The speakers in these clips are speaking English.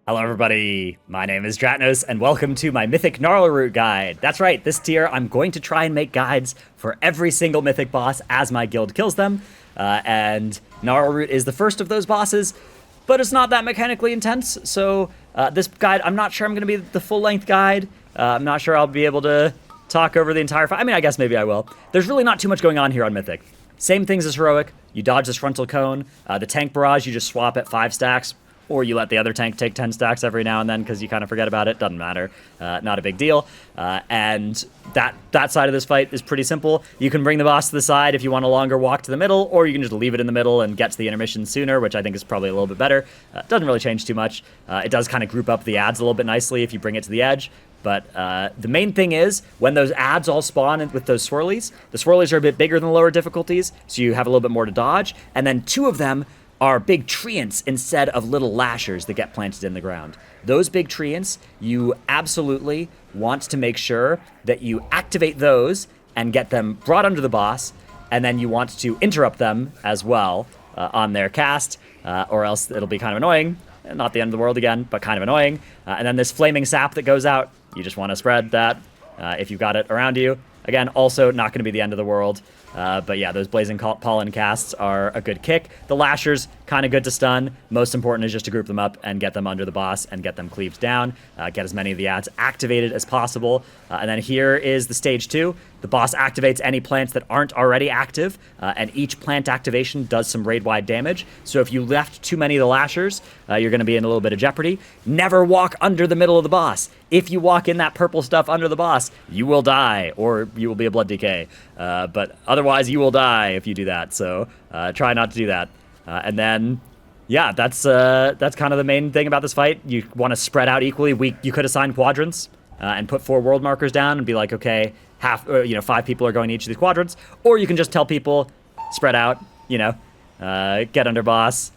Hello everybody, my name is Dratnos, and welcome to my Mythic Gnarlroot guide. That's right, this tier I'm going to try and make guides for every single Mythic boss as my guild kills them, and Gnarlroot is the first of those bosses, but it's not that mechanically intense, so this guide, I'm not sure I'm going to be the full-length guide. I'm not sure I'll be able to talk over the entire fight. I mean, I guess maybe I will. There's really not too much going on here on Mythic. Same things as Heroic. You dodge this frontal cone. The tank barrage, you just swap at 5 stacks. Or you let the other tank take 10 stacks every now and then because you kind of forget about it. Doesn't matter. Not a big deal. And that side of this fight is pretty simple. You can bring the boss to the side if you want a longer walk to the middle, or you can just leave it in the middle and get to the intermission sooner, which I think is probably a little bit better. Doesn't really change too much. It does kind of group up the adds a little bit nicely if you bring it to the edge. But the main thing is, when those adds all spawn with those swirlies, the swirlies are a bit bigger than the lower difficulties, so you have a little bit more to dodge. And then 2 of them are big treants instead of little lashers that get planted in the ground. Those big treants, you absolutely want to make sure that you activate those and get them brought under the boss, and then you want to interrupt them as well on their cast, or else it'll be kind of annoying. Not the end of the world again, but kind of annoying. And then this flaming sap that goes out, you just want to spread that if you've got it around you. Again, also not going to be the end of the world. But yeah, those Blazing Pollen casts are a good kick. The Lashers, kind of good to stun. Most important is just to group them up and get them under the boss and get them cleaved down. Get as many of the adds activated as possible. And then here is the stage 2. The boss activates any plants that aren't already active, and each plant activation does some raid-wide damage. So if you left too many of the Lashers, you're going to be in a little bit of jeopardy. Never walk under the middle of the boss. If you walk in that purple stuff under the boss, you will die, or you will be a blood decay. But otherwise, you will die if you do that. So try not to do that. And then, yeah, that's kind of the main thing about this fight. You want to spread out equally. You could assign quadrants and put 4 world markers down and be like, okay, 5 people are going to each of these quadrants. Or you can just tell people, spread out, get under boss.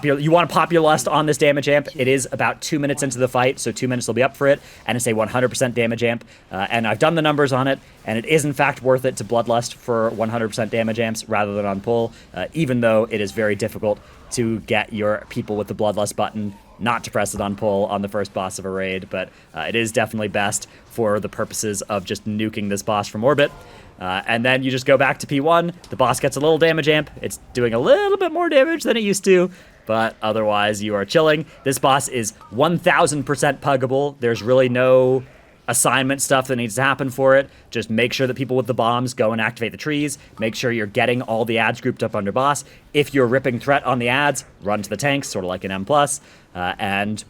You want to pop your lust on this damage amp. It is about 2 minutes into the fight, so 2 minutes will be up for it, and it's a 100% damage amp. And I've done the numbers on it, and it is in fact worth it to bloodlust for 100% damage amps rather than on pull, even though it is very difficult to get your people with the bloodlust button not to press it on pull on the first boss of a raid, but it is definitely best for the purposes of just nuking this boss from orbit. And then you just go back to P1, the boss gets a little damage amp, it's doing a little bit more damage than it used to, but otherwise you are chilling. This boss is 1000% puggable. There's really no assignment stuff that needs to happen for it. Just make sure that people with the bombs go and activate the trees. Make sure you're getting all the adds grouped up under boss. If you're ripping threat on the adds, run to the tanks, sort of like an M+. And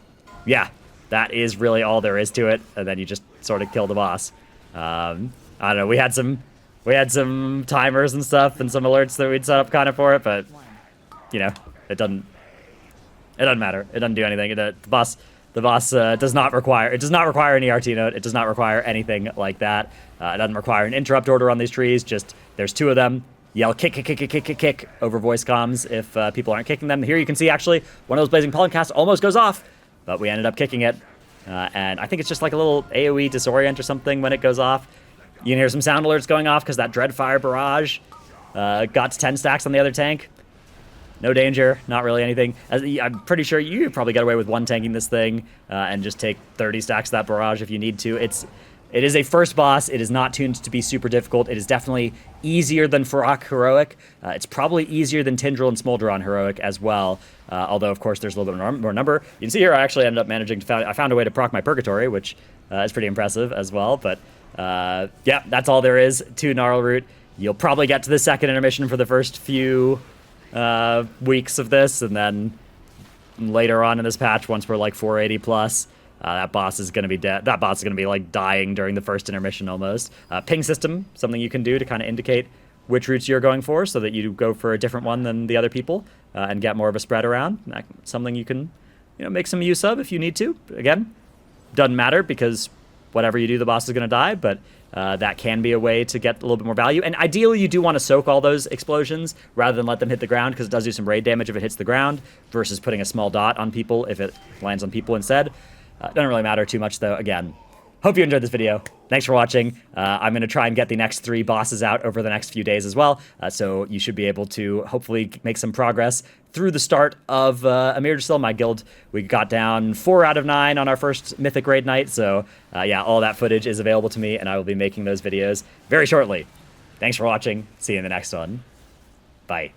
yeah, that is really all there is to it. And then you just sort of kill the boss. I don't know, we had some timers and stuff and some alerts that we'd set up kind of for it, but it doesn't matter. It doesn't do anything. The boss does not require any RT note. It does not require anything like that. It doesn't require an interrupt order on these trees. Just there's 2 of them. Yell kick, kick, kick, kick, kick, kick, kick over voice comms if people aren't kicking them. Here you can see actually one of those Blazing Pollen casts almost goes off, but we ended up kicking it. And I think it's just like a little AoE disorient or something when it goes off. You can hear some sound alerts going off because that Dreadfire barrage got to 10 stacks on the other tank. No danger, not really anything. I'm pretty sure you could probably get away with 1 tanking this thing and just take 30 stacks of that barrage if you need to. It is a first boss. It is not tuned to be super difficult. It is definitely easier than Farrak Heroic. It's probably easier than Tindral and Smolder on Heroic as well. Although, of course, there's a little bit more number. You can see here I actually ended up managing to I found a way to proc my Purgatory, which is pretty impressive as well. But yeah, that's all there is to Gnarlroot. You'll probably get to the second intermission for the first few weeks of this, and then later on in this patch, once we're like 480 plus, that boss is going to be dead. That boss is going to be like dying during the first intermission almost. Ping system, something you can do to kind of indicate which routes you're going for so that you go for a different one than the other people and get more of a spread around. Something you can make some use of if you need to. Again, doesn't matter because whatever you do, the boss is going to die, but that can be a way to get a little bit more value. And ideally, you do want to soak all those explosions rather than let them hit the ground, because it does do some raid damage if it hits the ground, versus putting a small dot on people if it lands on people instead. Doesn't really matter too much, though. Again, hope you enjoyed this video. Thanks for watching. I'm going to try and get the next 3 bosses out over the next few days as well, so you should be able to hopefully make some progress through the start of Amir Still, my guild. We got down 4 out of 9 on our first Mythic raid night, so yeah, all that footage is available to me, and I will be making those videos very shortly. Thanks for watching. See you in the next one. Bye.